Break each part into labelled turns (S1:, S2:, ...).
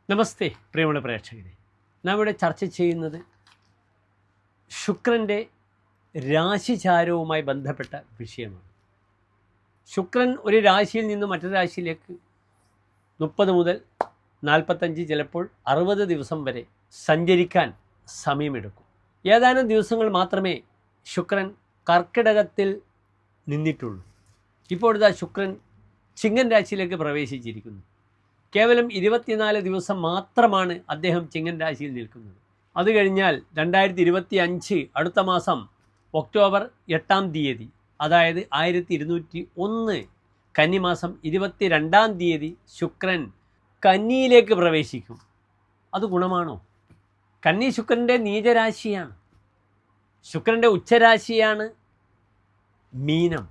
S1: നമസ്തേ പ്രിയമുള്ള പ്രേക്ഷകരെ, നാം ഇവിടെ ചർച്ച ചെയ്യുന്നത് ശുക്രൻ്റെ രാശിചാരവുമായി ബന്ധപ്പെട്ട വിഷയമാണ്. ശുക്രൻ ഒരു രാശിയിൽ നിന്ന് മറ്റൊരു രാശിയിലേക്ക് 30 മുതൽ 45 ചിലപ്പോൾ 60 ദിവസം വരെ സഞ്ചരിക്കാൻ സമയമെടുക്കും. ഏതാനും ദിവസങ്ങൾ മാത്രമേ ശുക്രൻ കർക്കിടകത്തിൽ നിന്നിട്ടുള്ളൂ. ഇപ്പോഴിതാ ശുക്രൻ ചിങ്ങൻ രാശിയിലേക്ക് പ്രവേശിച്ചിരിക്കുന്നു. കേവലം 24 ദിവസം മാത്രമാണ് അദ്ദേഹം ചിങ്ങൻ രാശിയിൽ നിൽക്കുന്നത്. അത് കഴിഞ്ഞാൽ 2025 അടുത്ത മാസം ഒക്ടോബർ 8-ാം തീയതി, അതായത് 1201 കന്നിമാസം 22-ാം തീയതി ശുക്രൻ കന്നിയിലേക്ക് പ്രവേശിക്കും. അത് ഗുണമാണോ? കന്നി ശുക്രൻ്റെ നീചരാശിയാണ്. ശുക്രൻ്റെ ഉച്ചരാശിയാണ് മീനം.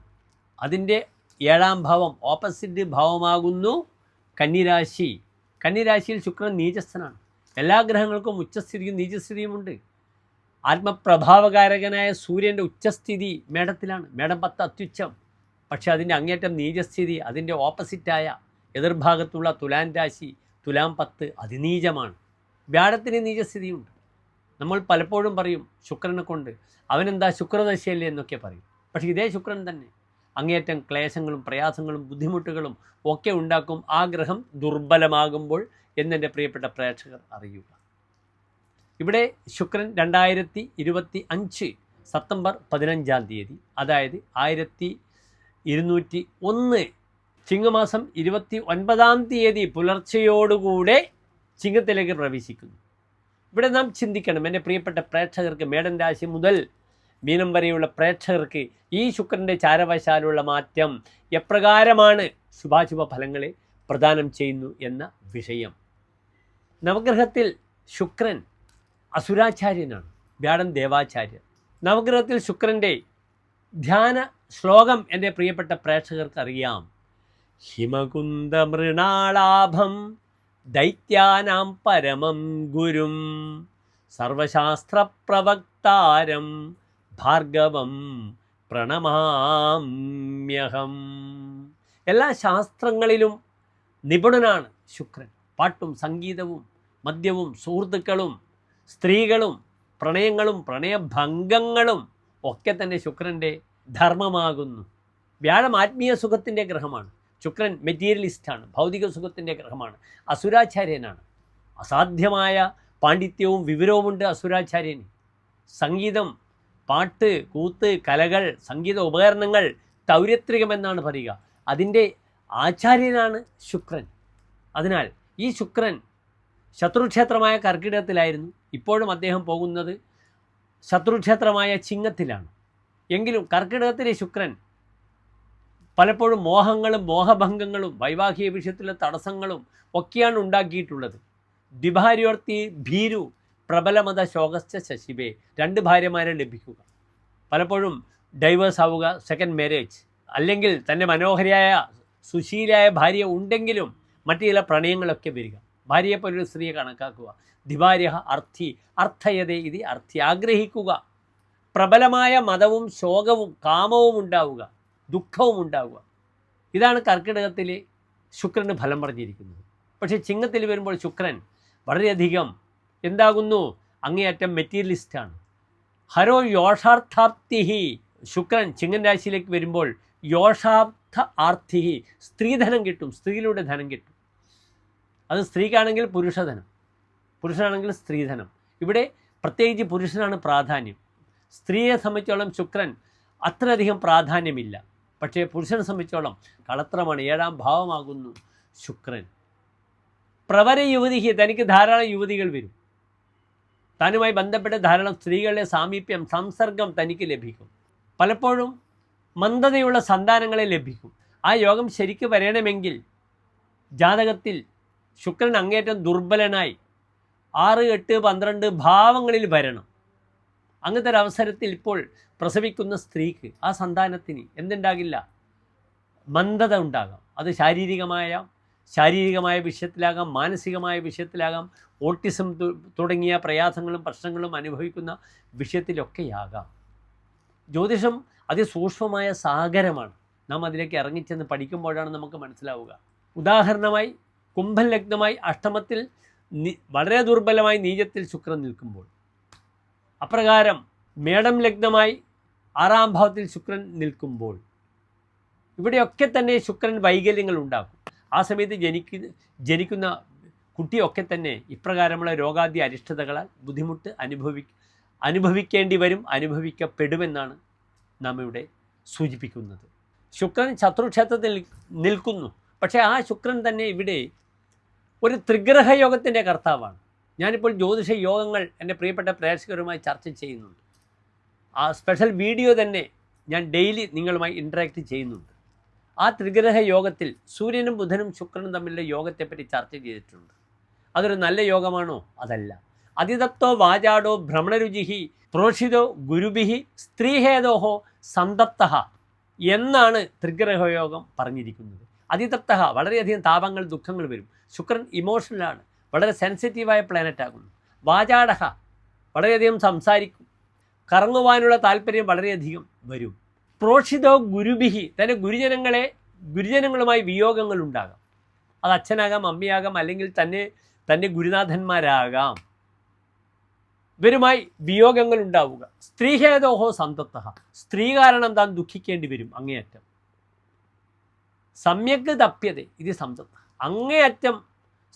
S1: അതിൻ്റെ 7-ാം ഭാവം, ഓപ്പോസിറ്റ് ഭാവമാകുന്നു കന്നിരാശി. കന്നിരാശിയിൽ ശുക്രൻ നീചസ്ഥനാണ്. എല്ലാ ഗ്രഹങ്ങൾക്കും ഉച്ചസ്ഥിതിയും നീചസ്ഥിതിയുമുണ്ട്. ആത്മപ്രഭാവകാരകനായ സൂര്യൻ്റെ ഉച്ചസ്ഥിതി മേടത്തിലാണ്. മേടം 10 അത്യുച്ചം. പക്ഷേ അതിൻ്റെ അങ്ങേറ്റം നീചസ്ഥിതി, അതിൻ്റെ ഓപ്പോസിറ്റായ എതിർഭാഗത്തുള്ള തുലാം രാശി തുലാം 10 അതിനീചമാണ്. വ്യാഴത്തിന് നീചസ്ഥിതിയുണ്ട്. നമ്മൾ പലപ്പോഴും പറയും ശുക്രനെ കൊണ്ട് അവനെന്താ ശുക്രദശയല്ലേ എന്നൊക്കെ പറയും. പക്ഷേ ഇതേ ശുക്രൻ തന്നെ അങ്ങേയറ്റം ക്ലേശങ്ങളും പ്രയാസങ്ങളും ബുദ്ധിമുട്ടുകളും ഒക്കെ ഉണ്ടാക്കും ആ ഗ്രഹം ദുർബലമാകുമ്പോൾ എന്നെൻ്റെ പ്രിയപ്പെട്ട പ്രേക്ഷകർ അറിയുക. ഇവിടെ ശുക്രൻ 2025 സെപ്റ്റംബർ 15-ാം തീയതി, അതായത് 1201 ചിങ്ങമാസം 29-ാം തീയതി പുലർച്ചയോടുകൂടെ ചിങ്ങത്തിലേക്ക് പ്രവേശിക്കുന്നു. ഇവിടെ നാം ചിന്തിക്കണം, എൻ്റെ പ്രിയപ്പെട്ട പ്രേക്ഷകർക്ക്, മേടൻ രാശി മുതൽ മീനം വരെയുള്ള പ്രേക്ഷകർക്ക് ഈ ശുക്രൻ്റെ ചാരവശാലുള്ള മാറ്റം എപ്രകാരമാണ് ശുഭാശുഭ ഫലങ്ങളെ പ്രദാനം ചെയ്യുന്നു എന്ന വിഷയം. നവഗ്രഹത്തിൽ ശുക്രൻ അസുരാചാര്യനാണ്, വ്യാഴൻ ദേവാചാര്യൻ. നവഗ്രഹത്തിൽ ശുക്രൻ്റെ ധ്യാന ശ്ലോകം എൻ്റെ പ്രിയപ്പെട്ട പ്രേക്ഷകർക്ക് അറിയാം. ഹിമകുന്ദ മൃണാളാഭം ദൈത്യാനാം പരമം ഗുരും സർവശാസ്ത്രപ്രവക്താരം ഭാർഗവം പ്രണമാമ്യഹം. എല്ലാ ശാസ്ത്രങ്ങളിലും നിപുണനാണ് ശുക്രൻ. പാട്ടും സംഗീതവും മദ്യവും സുഹൃത്തുക്കളും സ്ത്രീകളും പ്രണയങ്ങളും പ്രണയഭംഗങ്ങളും ഒക്കെ തന്നെ ശുക്രൻ്റെ ധർമ്മമാകുന്നു. വ്യാഴം ആത്മീയ സുഖത്തിൻ്റെ ഗ്രഹമാണ്. ശുക്രൻ മെറ്റീരിയലിസ്റ്റാണ്, ഭൗതിക സുഖത്തിൻ്റെ ഗ്രഹമാണ്, അസുരാചാര്യനാണ്. അസാധ്യമായ പാണ്ഡിത്യവും വിവരവുമുണ്ട് അസുരാചാര്യന്. സംഗീതം, പാട്ട്, കൂത്ത്, കലകൾ, സംഗീത ഉപകരണങ്ങൾ തൗര്യത്രികമെന്നാണ് പറയുക. അതിൻ്റെ ആചാര്യനാണ് ശുക്രൻ. അതിനാൽ ഈ ശുക്രൻ ശത്രുക്ഷേത്രമായ കർക്കിടകത്തിലായിരുന്നു. ഇപ്പോഴും അദ്ദേഹം പോകുന്നത് ശത്രുക്ഷേത്രമായ ചിങ്ങത്തിലാണ്. എങ്കിലും കർക്കിടകത്തിലെ ശുക്രൻ പലപ്പോഴും മോഹങ്ങളും മോഹഭംഗങ്ങളും വൈവാഹിക വിഷയത്തിലെ തടസ്സങ്ങളും ഒക്കെയാണ് ഉണ്ടാക്കിയിട്ടുള്ളത്. ദ്വിഭാര്യോർത്തി ഭീരു പ്രബലമത ശോകശ്ച ശശിബേ. 2 ഭാര്യമാരെ ലഭിക്കുക, പലപ്പോഴും ഡൈവേഴ്സ് ആവുക, സെക്കൻഡ് മാരേജ്, അല്ലെങ്കിൽ തന്നെ മനോഹരിയായ സുശീലയായ ഭാര്യ ഉണ്ടെങ്കിലും മറ്റു ചില പ്രണയങ്ങളൊക്കെ വരിക, ഭാര്യയെപ്പോലൊരു സ്ത്രീയെ കണക്കാക്കുക. ദ്വിഭാര്യ അർത്ഥി അർത്ഥയതേ ഇത് അർത്ഥി, ആഗ്രഹിക്കുക. പ്രബലമായ മതവും ശോകവും കാമവും ഉണ്ടാവുക, ദുഃഖവും ഉണ്ടാവുക. ഇതാണ് കർക്കിടകത്തിലെ ശുക്രന് ഫലം പറഞ്ഞിരിക്കുന്നത്. പക്ഷേ ചിങ്ങത്തിൽ വരുമ്പോൾ ശുക്രൻ വളരെയധികം എന്താകുന്നു? അങ്ങേയറ്റം മെറ്റീരിയലിസ്റ്റാണ്. ഹരോ യോഷാർത്ഥാപ്തിഹി. ശുക്രൻ ചിങ്ങൻ രാശിയിലേക്ക് വരുമ്പോൾ യോഷാർത്ഥ ആർത്ഥിഹി, സ്ത്രീധനം കിട്ടും, സ്ത്രീയിലൂടെ ധനം കിട്ടും. അത് സ്ത്രീക്കാണെങ്കിൽ പുരുഷധനം, പുരുഷനാണെങ്കിൽ സ്ത്രീധനം. ഇവിടെ പ്രത്യേകിച്ച് പുരുഷനാണ് പ്രാധാന്യം. സ്ത്രീയെ സംബന്ധിച്ചോളം ശുക്രൻ അത്രയധികം പ്രാധാന്യമില്ല. പക്ഷേ പുരുഷനെ സംബന്ധിച്ചോളം കളത്രമാണ്. 7-ാം ഭാവമാകുന്നു ശുക്രൻ. പ്രവര യുവതിക്ക്, തനിക്ക് ധാരാളം യുവതികൾ വരും. താനുമായി ബന്ധപ്പെട്ട ധാരാളം സ്ത്രീകളുടെ സാമീപ്യം, സംസർഗം തനിക്ക് ലഭിക്കും. പലപ്പോഴും മന്ദതയുള്ള സന്താനങ്ങളെ ലഭിക്കും. ആ യോഗം ശരിക്ക് വരണമെങ്കിൽ ജാതകത്തിൽ ശുക്രൻ അങ്ങേറ്റം ദുർബലനായി 6, 8, 12 ഭാവങ്ങളിൽ വരണം. അങ്ങനത്തെ ഒരു അവസരത്തിൽ ഇപ്പോൾ പ്രസവിക്കുന്ന സ്ത്രീക്ക്, ആ സന്താനത്തിന് എന്തുണ്ടാകില്ല? മന്ദത ഉണ്ടാകാം. അത് ശാരീരികമായ വിഷയത്തിലാകാം, മാനസികമായ വിഷയത്തിലാകാം, ഓട്ടിസം തുടങ്ങിയ പ്രയാസങ്ങളും പ്രശ്നങ്ങളും അനുഭവിക്കുന്ന വിഷയത്തിലൊക്കെയാകാം. ജ്യോതിഷം അതിസൂക്ഷ്മമായ സാഗരമാണ്. നാം അതിലേക്ക് ഇറങ്ങിച്ചെന്ന് പഠിക്കുമ്പോഴാണ് നമുക്ക് മനസ്സിലാവുക. ഉദാഹരണമായി കുംഭൻ ലഗ്നമായി അഷ്ടമത്തിൽ വളരെ ദുർബലമായി നീചത്തിൽ ശുക്രൻ നിൽക്കുമ്പോൾ, അപ്രകാരം മേടം ലഗ്നമായി 6-ാം ഭാവത്തിൽ ശുക്രൻ നിൽക്കുമ്പോൾ ഇവിടെയൊക്കെ തന്നെ ശുക്രൻ വൈകല്യങ്ങൾ ഉണ്ടാക്കും. ആ സമയത്ത് ജനിക്കുന്ന കുട്ടിയൊക്കെ തന്നെ ഇപ്രകാരമുള്ള രോഗാദി അരിഷ്ടതകളാൽ ബുദ്ധിമുട്ട് അനുഭവിക്കേണ്ടി വരും, അനുഭവിക്കപ്പെടുമെന്നാണ് നാം ഇവിടെ സൂചിപ്പിക്കുന്നത്. ശുക്രൻ ശത്രുക്ഷേത്രത്തിൽ നിൽക്കുന്നു. പക്ഷേ ആ ശുക്രൻ തന്നെ ഇവിടെ ഒരു ത്രിഗ്രഹ യോഗത്തിൻ്റെ കർത്താവാണ്. ഞാനിപ്പോൾ ജ്യോതിഷ യോഗങ്ങൾ എൻ്റെ പ്രിയപ്പെട്ട പ്രേക്ഷകരുമായി ചർച്ച ചെയ്യുന്നുണ്ട്. ആ സ്പെഷ്യൽ വീഡിയോ തന്നെ ഞാൻ ഡെയിലി നിങ്ങളുമായി ഇൻറ്ററാക്ട് ചെയ്യുന്നുണ്ട്. ആ ത്രിഗ്രഹ യോഗത്തിൽ സൂര്യനും ബുധനും ശുക്രനും തമ്മിലുള്ള യോഗത്തെപ്പറ്റി ചർച്ച ചെയ്തിട്ടുണ്ട്. അതൊരു നല്ല യോഗമാണോ? അതല്ല. അതിതപ്തോ വാചാടോ ഭ്രമണരുചിഹി പ്രോഷിതോ ഗുരുഭിഹി സ്ത്രീഹേദോഹോ സന്തപ്തഃ എന്നാണ് ത്രിഗ്രഹയോഗം പറഞ്ഞിരിക്കുന്നത്. അതിതപ്തഃ വളരെയധികം താപങ്ങൾ ദുഃഖങ്ങൾ വരും. ശുക്രൻ ഇമോഷണലാണ്, വളരെ സെൻസിറ്റീവായ പ്ലാനറ്റ് ആകുന്നു. വാചാടഹ വളരെയധികം സംസാരിക്കും, കറങ്ങുവാനുള്ള താല്പര്യം വളരെയധികം വരും. പ്രോഷിതോ ഗുരുഭിഹി തൻ്റെ ഗുരുജനങ്ങളുമായി വിയോഗങ്ങൾ ഉണ്ടാകാം. അത് അച്ഛനാകാം, അമ്മയാകാം, അല്ലെങ്കിൽ തൻ്റെ ഗുരുനാഥന്മാരാകാം. ഇവരുമായി വിയോഗങ്ങൾ ഉണ്ടാവുക. സ്ത്രീഹേതോഹോ സന്തപ്തഃ സ്ത്രീ കാരണം താൻ ദുഃഖിക്കേണ്ടി വരും അങ്ങേയറ്റം. സമ്യക് തപ്യത ഇത് സന്തപ്ത അങ്ങേയറ്റം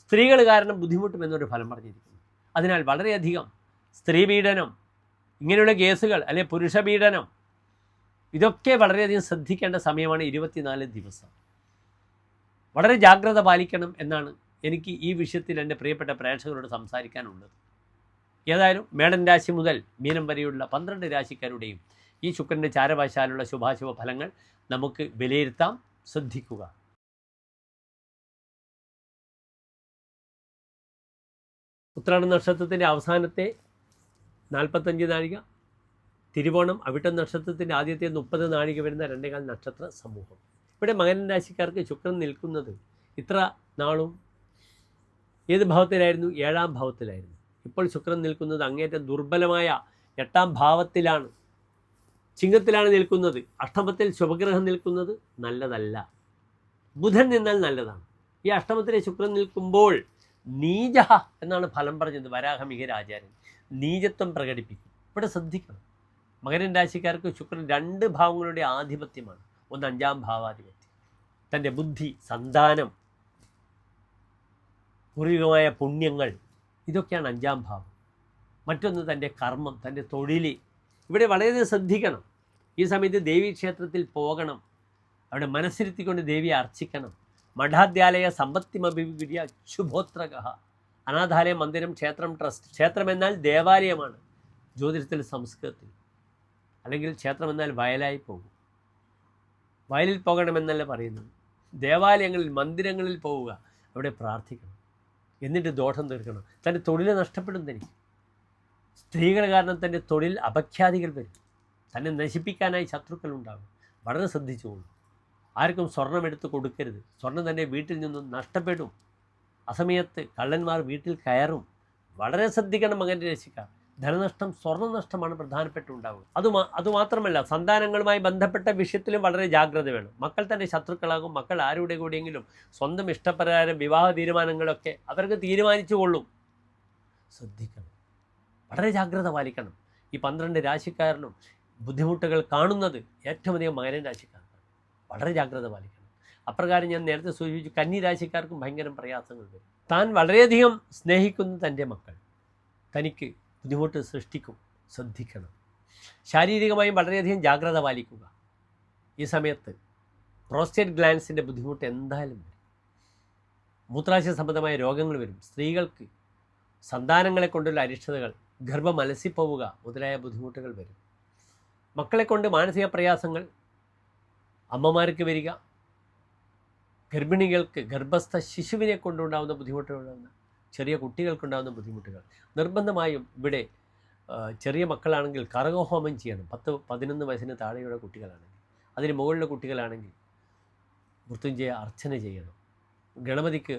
S1: സ്ത്രീകൾ കാരണം ബുദ്ധിമുട്ടുമെന്നൊരു ഫലം പറഞ്ഞിരിക്കുന്നു. അതിനാൽ വളരെയധികം സ്ത്രീപീഡനം, ഇങ്ങനെയുള്ള കേസുകൾ, അല്ലെ പുരുഷപീഡനം, ഇതൊക്കെ വളരെയധികം ശ്രദ്ധിക്കേണ്ട സമയമാണ് 24 ദിവസം. വളരെ ജാഗ്രത പാലിക്കണം എന്നാണ് എനിക്ക് ഈ വിഷയത്തിൽ എൻ്റെ പ്രിയപ്പെട്ട പ്രേക്ഷകരോട് സംസാരിക്കാനുള്ളത്. ഏതായാലും മേടൻ രാശി മുതൽ മീനം വരെയുള്ള 12 രാശിക്കാരുടെയും ഈ ശുക്രൻ്റെ ചാരവശാലുള്ള ശുഭാശുഭ ഫലങ്ങൾ നമുക്ക് വിലയിരുത്താം. ശ്രദ്ധിക്കുക. ഉത്രാട നക്ഷത്രത്തിൻ്റെ അവസാനത്തെ 45 നാഴിക, തിരുവോണം അവിട്ടം നക്ഷത്രത്തിൻ്റെ ആദ്യത്തെ 30 നാഴിക വരുന്ന 2.25 നക്ഷത്ര സമൂഹം. ഇവിടെ മകരൻ രാശിക്കാർക്ക് ശുക്രൻ നിൽക്കുന്നത് ഇത്ര നാളും ഏത് ഭാവത്തിലായിരുന്നു? 7-ാം ഭാവത്തിലായിരുന്നു. ഇപ്പോൾ ശുക്രൻ നിൽക്കുന്നത് അങ്ങേറ്റം ദുർബലമായ 8-ാം ഭാവത്തിലാണ്, ചിങ്ങത്തിലാണ് നിൽക്കുന്നത്. അഷ്ടമത്തിൽ ശുഭഗ്രഹം നിൽക്കുന്നത് നല്ലതല്ല. ബുധൻ നിന്നാൽ നല്ലതാണ്. ഈ അഷ്ടമത്തിലെ ശുക്രൻ നിൽക്കുമ്പോൾ നീച എന്നാണ് ഫലം പറഞ്ഞത് വരാഹമിഹിരാചാര്യൻ. നീചത്വം പ്രകടിപ്പിക്കും. ഇവിടെ ശ്രദ്ധിക്കണം. മകരൻ രാശിക്കാർക്ക് ശുക്രൻ 2 ഭാവങ്ങളുടെ ആധിപത്യമാണ്. ഒന്ന് 5-ാം ഭാവാധിപത്യം, തൻ്റെ ബുദ്ധി, സന്താനം, പൂർവികമായ പുണ്യങ്ങൾ, ഇതൊക്കെയാണ് 5-ാം ഭാവം. മറ്റൊന്ന് തൻ്റെ കർമ്മം, തൻ്റെ തൊഴിൽ. ഇവിടെ വളരെയധികം ശ്രദ്ധിക്കണം. ഈ സമയത്ത് ദേവീക്ഷേത്രത്തിൽ പോകണം, അവിടെ മനസ്സിരുത്തിക്കൊണ്ട് ദേവിയെ അർച്ചിക്കണം. മഠാദ്യാലയ സമ്പത്തിമഭിവിര്യ ശുഭോത്രക. അനാഥാലയം, മന്ദിരം, ക്ഷേത്രം, ട്രസ്റ്റ്. ക്ഷേത്രം എന്നാൽ ദേവാലയമാണ് ജ്യോതിഷത്തിൽ, സംസ്കൃതത്തിൽ. അല്ലെങ്കിൽ ക്ഷേത്രം എന്നാൽ വയലായി പോകും. വയലിൽ പോകണമെന്നല്ല പറയുന്നത്. ദേവാലയങ്ങളിൽ, മന്ദിരങ്ങളിൽ പോവുക, അവിടെ പ്രാർത്ഥിക്കണം, എന്നിട്ട് ദോഷം തീർക്കണം. തൻ്റെ തൊഴിൽ നഷ്ടപ്പെടും. തനിക്ക് സ്ത്രീകൾ കാരണം തൻ്റെ തൊഴിൽ അപഖ്യാതികൾ വരും. തന്നെ നശിപ്പിക്കാനായി ശത്രുക്കൾ ഉണ്ടാകും. വളരെ ശ്രദ്ധിച്ചുകൊള്ളു. ആർക്കും സ്വർണം എടുത്ത് കൊടുക്കരുത്. സ്വർണം തന്നെ വീട്ടിൽ നിന്നും നഷ്ടപ്പെടും. അസമയത്ത് കള്ളന്മാർ വീട്ടിൽ കയറും. വളരെ ശ്രദ്ധിക്കണം മകൻ്റെ രാശിക്കാർ. ധനനഷ്ടം, സ്വർണ്ണനഷ്ടമാണ് പ്രധാനപ്പെട്ടുണ്ടാവുക. അതുമാത്രമല്ല, സന്താനങ്ങളുമായി ബന്ധപ്പെട്ട വിഷയത്തിലും വളരെ ജാഗ്രത വേണം. മക്കൾ തന്നെ ശത്രുക്കളാകും. മക്കൾ ആരുടെ കൂടെയെങ്കിലും സ്വന്തം ഇഷ്ടപ്രകാരം വിവാഹ തീരുമാനങ്ങളൊക്കെ അവർക്ക് തീരുമാനിച്ചു കൊള്ളും. ശ്രദ്ധിക്കണം, വളരെ ജാഗ്രത പാലിക്കണം. ഈ 12 രാശിക്കാരനും ബുദ്ധിമുട്ടുകൾ കാണുന്നത് ഏറ്റവും അധികം മകരൻ രാശിക്കാർക്കാണ്. വളരെ ജാഗ്രത പാലിക്കണം. അപ്രകാരം ഞാൻ നേരത്തെ സൂചിപ്പിച്ചു, കന്നി രാശിക്കാർക്കും ഭയങ്കര പ്രയാസങ്ങൾ വരും. താൻ വളരെയധികം സ്നേഹിക്കുന്ന തൻ്റെ മക്കൾ തനിക്ക് ബുദ്ധിമുട്ട് സൃഷ്ടിക്കും. ശ്രദ്ധിക്കണം. ശാരീരികമായും വളരെയധികം ജാഗ്രത പാലിക്കുക. ഈ സമയത്ത് പ്രോസ്റ്റേറ്റ് ഗ്ലാൻസിൻ്റെ ബുദ്ധിമുട്ട് എന്തായാലും വരും. മൂത്രാശയ സംബന്ധമായ രോഗങ്ങൾ വരും. സ്ത്രീകൾക്ക് സന്താനങ്ങളെ കൊണ്ടുള്ള അരിഷ്ടതകൾ, ഗർഭം അലസിപ്പോവുക മുതലായ ബുദ്ധിമുട്ടുകൾ വരും. മക്കളെ കൊണ്ട് മാനസിക പ്രയാസങ്ങൾ അമ്മമാർക്ക് വരിക. ഗർഭിണികൾക്ക്, ഗർഭസ്ഥ ശിശുവിനെ കൊണ്ടുണ്ടാകുന്ന ബുദ്ധിമുട്ടുകളുണ്ടാകുന്ന, ചെറിയ കുട്ടികൾക്കുണ്ടാകുന്ന ബുദ്ധിമുട്ടുകൾ. നിർബന്ധമായും ഇവിടെ ചെറിയ മക്കളാണെങ്കിൽ കർഗഹോമം ചെയ്യണം. 10-11 വയസ്സിന് താഴെയുള്ള കുട്ടികളാണെങ്കിൽ, അതിന് മുകളിലുള്ള കുട്ടികളാണെങ്കിൽ മൃത്യുഞ്ജയ അർച്ചന ചെയ്യണം. ഗണപതിക്ക്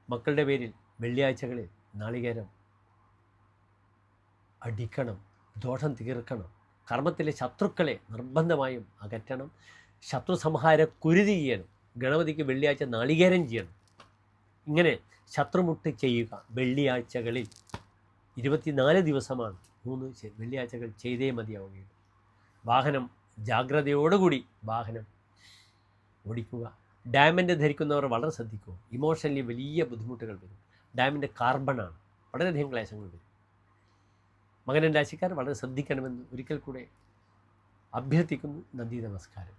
S1: മക്കളുടെ പേരിൽ വെള്ളിയാഴ്ചകളിൽ നാളികേരം അടിക്കണം, ദോഷം തീർക്കണം. കർമ്മത്തിലെ ശത്രുക്കളെ നിർബന്ധമായും അകറ്റണം. ശത്രു സംഹാര കുരുതി ചെയ്യണം. ഗണപതിക്ക് വെള്ളിയാഴ്ച നാളികേരം ചെയ്യണം. ഇങ്ങനെ ശത്രുമുട്ട് ചെയ്യുക. വെള്ളിയാഴ്ചകളിൽ 24 ദിവസമാണ്, 3 വെള്ളിയാഴ്ചകൾ ചെയ്തേ മതിയാവുകയുള്ളൂ. വാഹനം ജാഗ്രതയോടുകൂടി വാഹനം ഓടിക്കുക. ഡയമണ്ട് ധരിക്കുന്നവർ വളരെ ശ്രദ്ധിക്കുക. ഇമോഷണലി വലിയ ബുദ്ധിമുട്ടുകൾ വരും. ഡയമണ്ട് കാർബണാണ്, വളരെയധികം ക്ലേശങ്ങൾ വരും. മകരം രാശിക്കാർ വളരെ ശ്രദ്ധിക്കണമെന്ന് ഒരിക്കൽ കൂടെ അഭ്യർത്ഥിക്കുന്നു. നന്ദി, നമസ്കാരം.